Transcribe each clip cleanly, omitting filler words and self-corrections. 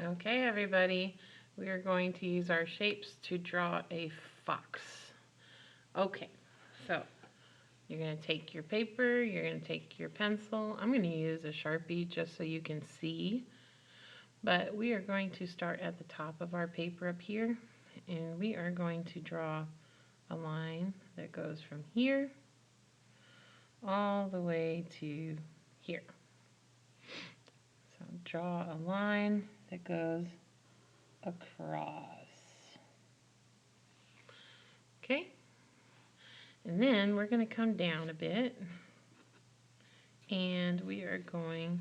Okay, everybody, we are going to use our shapes to draw a fox. Okay, so you're going to take your paper, you're going to take your pencil. I'm going to use a Sharpie just so you can see, but we are going to start at the top of our paper up here, and we are going to draw a line that goes from here all the way to here. So draw a line that goes across. Okay, and then we're going to come down a bit, and we are going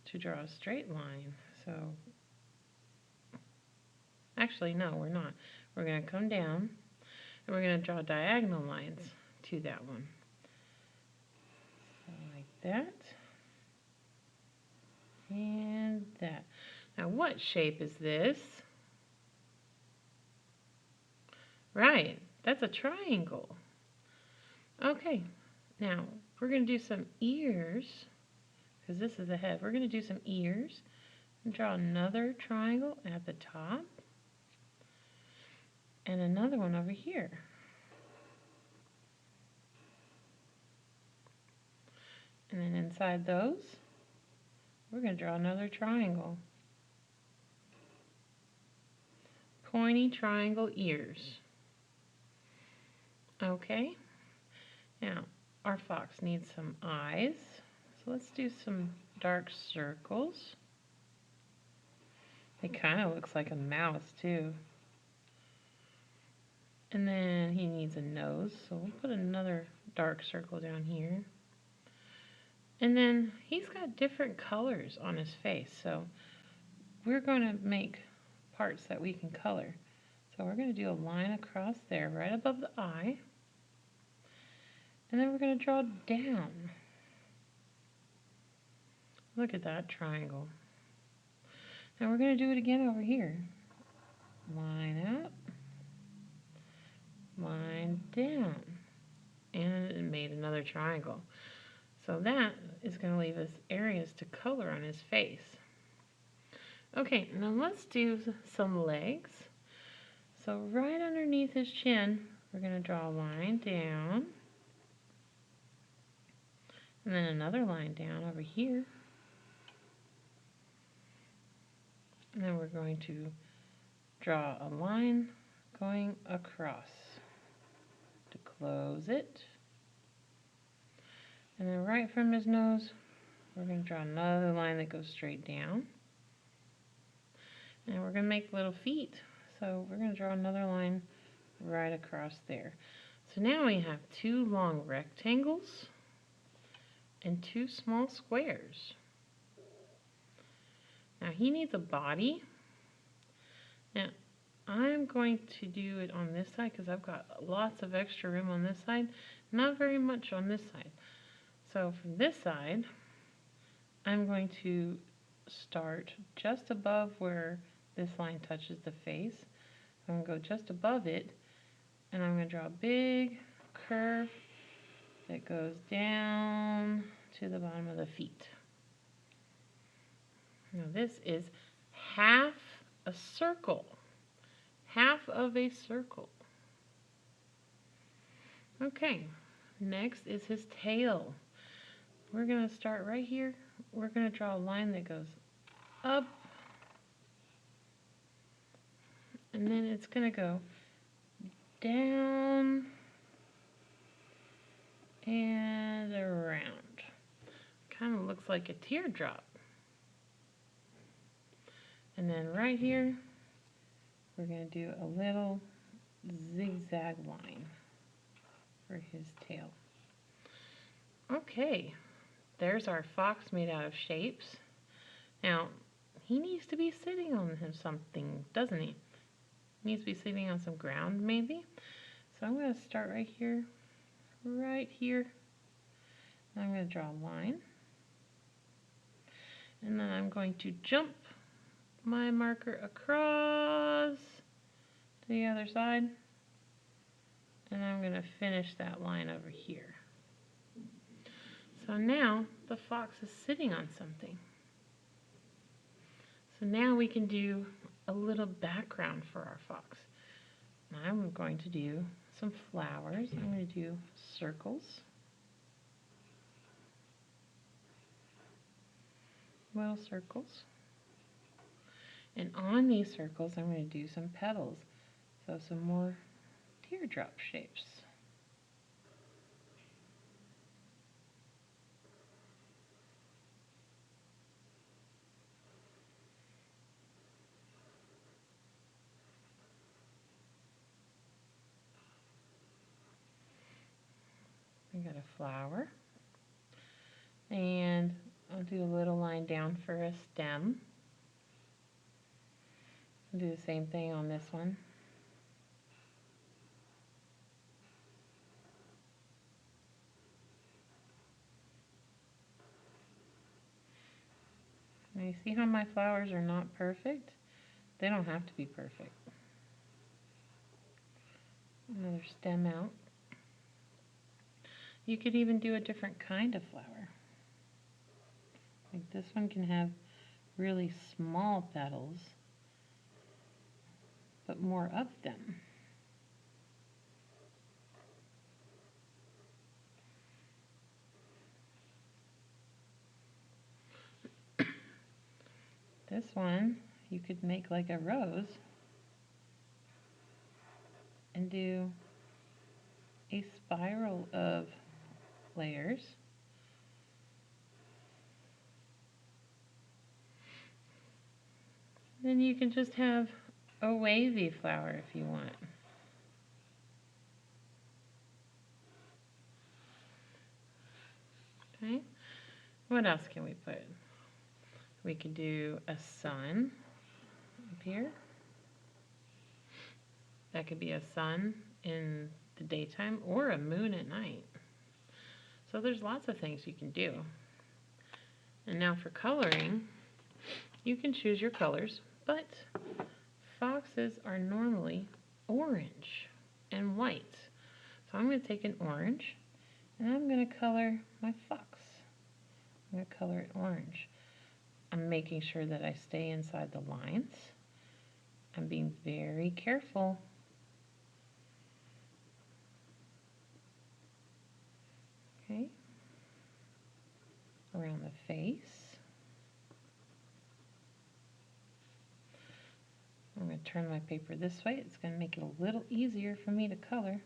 to draw a straight line. So, actually, no, we're not. We're going to come down, and we're going to draw diagonal lines to that one. So, like that, and that. Now, what shape is this? Right, that's a triangle. Okay, now we're going to do some ears, because this is a head. We're going to do some ears and draw another triangle at the top and another one over here. And then inside those, we're going to draw another triangle. Pointy triangle ears. Okay, now our fox needs some eyes, so let's do some dark circles. It kind of looks like a mouse too. And then he needs a nose, so we'll put another dark circle down here. And then he's got different colors on his face, so we're going to make parts that we can color. So we're going to do a line across there right above the eye, and then we're going to draw down. Look at that triangle. Now we're going to do it again over here. Line up, line down, and it made another triangle. So that is going to leave us areas to color on his face. Okay, now let's do some legs. So right underneath his chin, we're going to draw a line down, and then another line down over here. And then we're going to draw a line going across to close it. And then right from his nose, we're going to draw another line that goes straight down. And we're going to make little feet. So we're going to draw another line right across there. So now we have two long rectangles and two small squares. Now he needs a body. Now I'm going to do it on this side because I've got lots of extra room on this side, not very much on this side. So from this side, I'm going to start just above where this line touches the face. I'm going to go just above it, and I'm going to draw a big curve that goes down to the bottom of the feet. Now this is half a circle. Half of a circle. Okay, next is his tail. We're going to start right here. We're going to draw a line that goes up, and then it's going to go down and around. Kind of looks like a teardrop. And then right here, we're going to do a little zigzag line for his tail. Okay, there's our fox made out of shapes. Now, he needs to be sitting on something, doesn't he? He needs to be sitting on some ground, maybe. So I'm going to start right here, right here. I'm going to draw a line. And then I'm going to jump my marker across to the other side. And I'm going to finish that line over here. So now the fox is sitting on something. So So now we can do a little background for our fox. I'm going to do some flowers. I'm going to do circles, little circles. And on these circles, I'm going to do some petals. So some more teardrop shapes. I got a flower. And I'll do a little line down for a stem. I'll do the same thing on this one. Now you see how my flowers are not perfect? They don't have to be perfect. Another stem out. You could even do a different kind of flower. Like this one can have really small petals, but more of them. This one, you could make like a rose and do a spiral of layers. Then you can just have a wavy flower if you want. Okay, what else can we put? We could do a sun up here. That could be a sun in the daytime or a moon at night. So there's lots of things you can do. And now for coloring, you can choose your colors, but foxes are normally orange and white. So I'm going to take an orange and I'm going to color my fox. I'm going to color it orange. I'm making sure that I stay inside the lines. I'm being very careful. Okay. Around the face. I'm going to turn my paper this way. It's going to make it a little easier for me to color.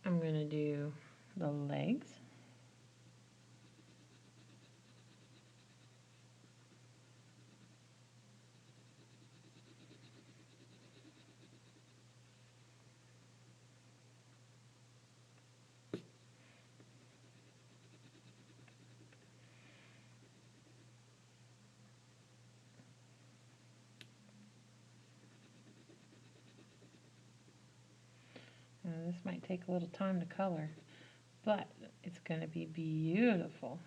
I'm going to do the legs. Now, this might take a little time to color, but it's going to be beautiful.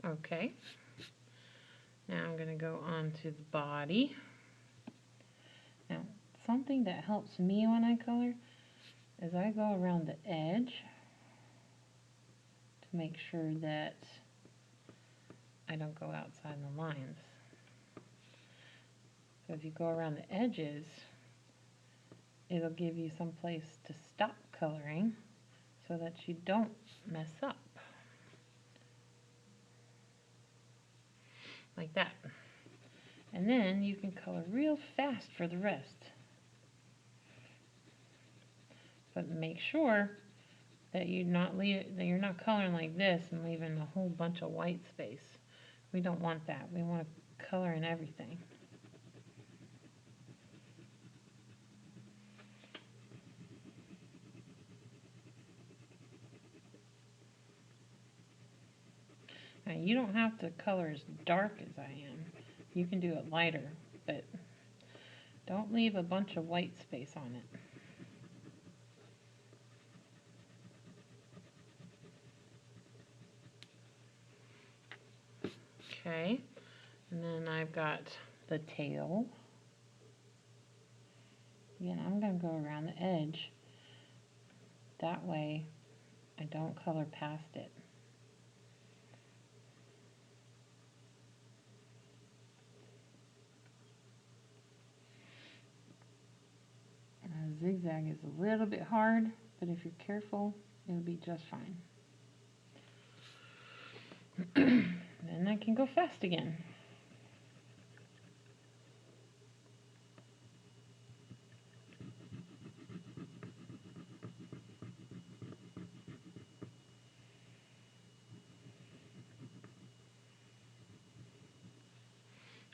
Okay, now I'm going to go on to the body. Now, something that helps me when I color is I go around the edge to make sure that I don't go outside the lines. So if you go around the edges, it'll give you some place to stop coloring so that you don't mess up. Like that. And then you can color real fast for the rest. But make sure that you're not coloring like this and leaving a whole bunch of white space. We don't want that. We want to color in everything. Now, you don't have to color as dark as I am. You can do it lighter, but don't leave a bunch of white space on it. Okay, and then I've got the tail. Again, I'm going to go around the edge. That way I don't color past it. Zigzag is a little bit hard, but if you're careful, it'll be just fine. Then I can go fast again.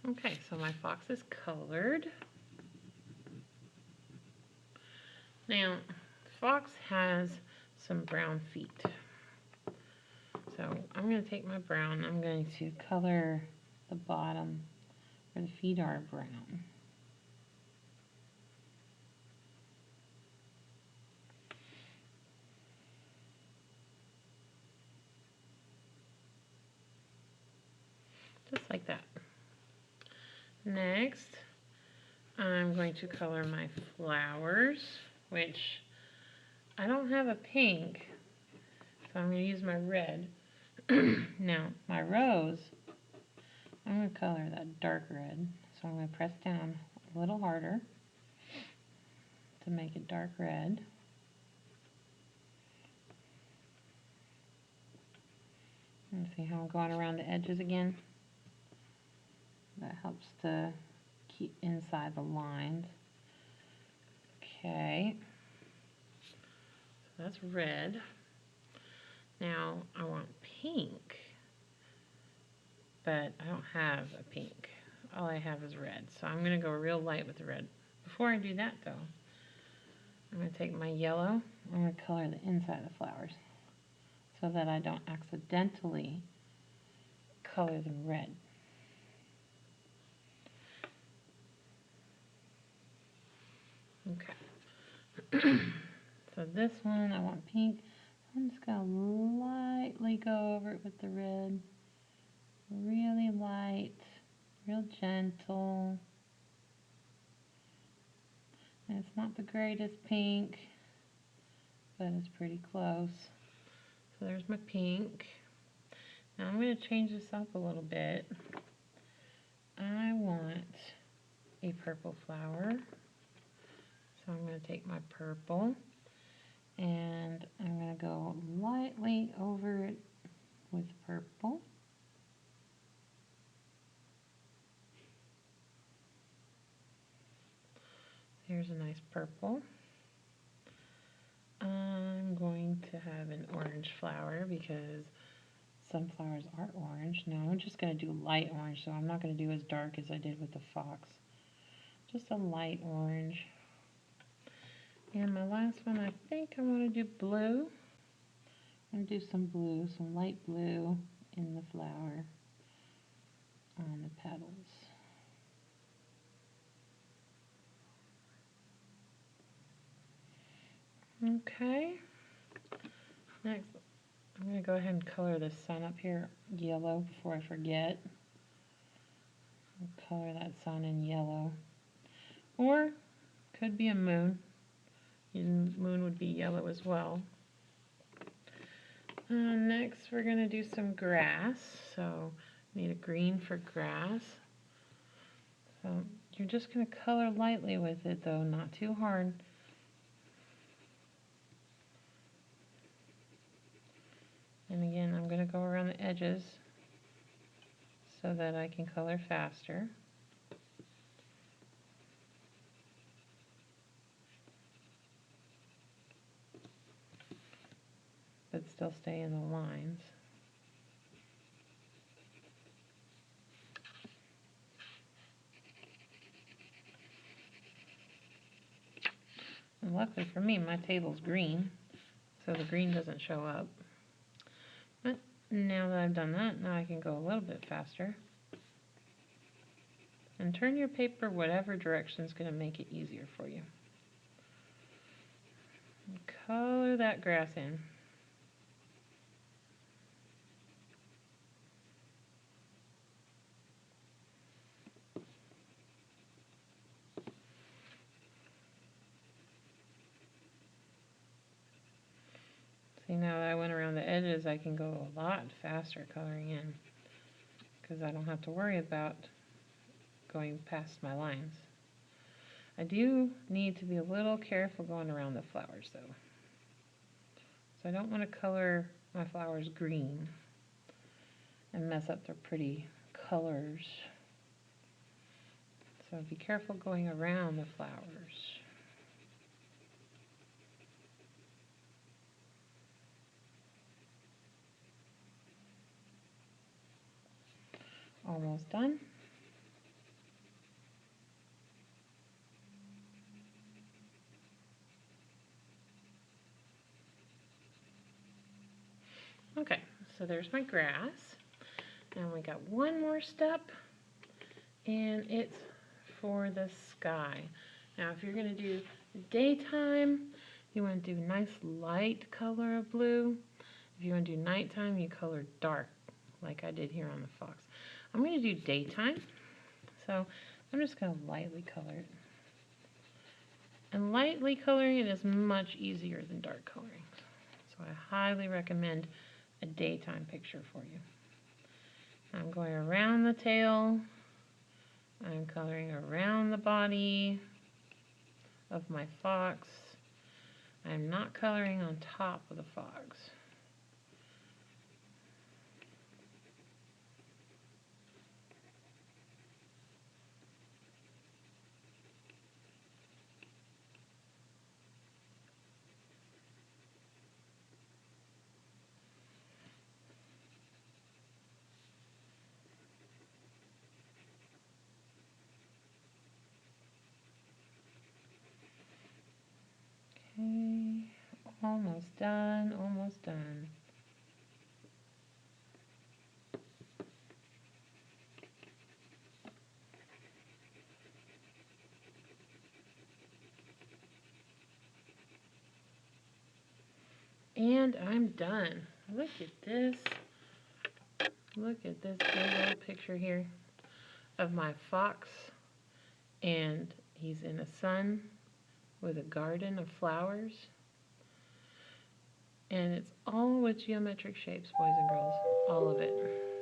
Okay, so my fox is colored. Now, fox has some brown feet. So I'm going to take my brown, I'm going to color the bottom where the feet are brown. Just like that. Next, I'm going to color my flowers, which I don't have a pink, so I'm going to use my red. Now, my rose, I'm going to color that dark red, so I'm going to press down a little harder to make it dark red. And see how I'm going around the edges again? That helps to keep inside the lines. Okay, so that's red. Now I want pink, but I don't have a pink. All I have is red, so I'm going to go real light with the red. Before I do that though, I'm going to take my yellow, I'm going to color the inside of the flowers so that I don't accidentally color them red. Okay. So this one I want pink. I'm just going to lightly go over it with the red. Really light, real gentle. And it's not the greatest pink, but it's pretty close. So there's my pink. Now I'm going to change this up a little bit. I want a purple flower. So I'm going to take my purple and I'm going to go lightly over it with purple. Here's a nice purple. I'm going to have an orange flower because some flowers are orange. No, I'm just going to do light orange, so I'm not going to do as dark as I did with the fox. Just a light orange. And my last one, I think I want to do blue. I'm going to do some blue, some light blue in the flower on the petals. Okay. Next, I'm going to go ahead and color the sun up here yellow before I forget. I'll color that sun in yellow. Or could be a moon. Moon would be yellow as well. Next, we're going to do some grass. So, need a green for grass. So, you're just going to color lightly with it, though, not too hard. And again, I'm going to go around the edges so that I can color faster. But still stay in the lines. And luckily for me, my table's green, so the green doesn't show up. But now that I've done that, now I can go a little bit faster. And turn your paper whatever direction is going to make it easier for you. And color that grass in. See, now that I went around the edges, I can go a lot faster coloring in because I don't have to worry about going past my lines. I do need to be a little careful going around the flowers though. So I don't want to color my flowers green and mess up their pretty colors. So be careful going around the flowers. Almost done. Okay, so there's my grass. And we got one more step, and it's for the sky. Now, if you're going to do daytime, you want to do nice light color of blue. If you want to do nighttime, you color dark, like I did here on the fox. I'm going to do daytime, so I'm just going to lightly color it. And lightly coloring it is much easier than dark coloring. So I highly recommend a daytime picture for you. I'm going around the tail. I'm coloring around the body of my fox. I'm not coloring on top of the fox. Okay, almost done, almost done. And I'm done. Look at this. Look at this little picture here of my fox, and he's in the sun with a garden of flowers. And it's all with geometric shapes, boys and girls, all of it.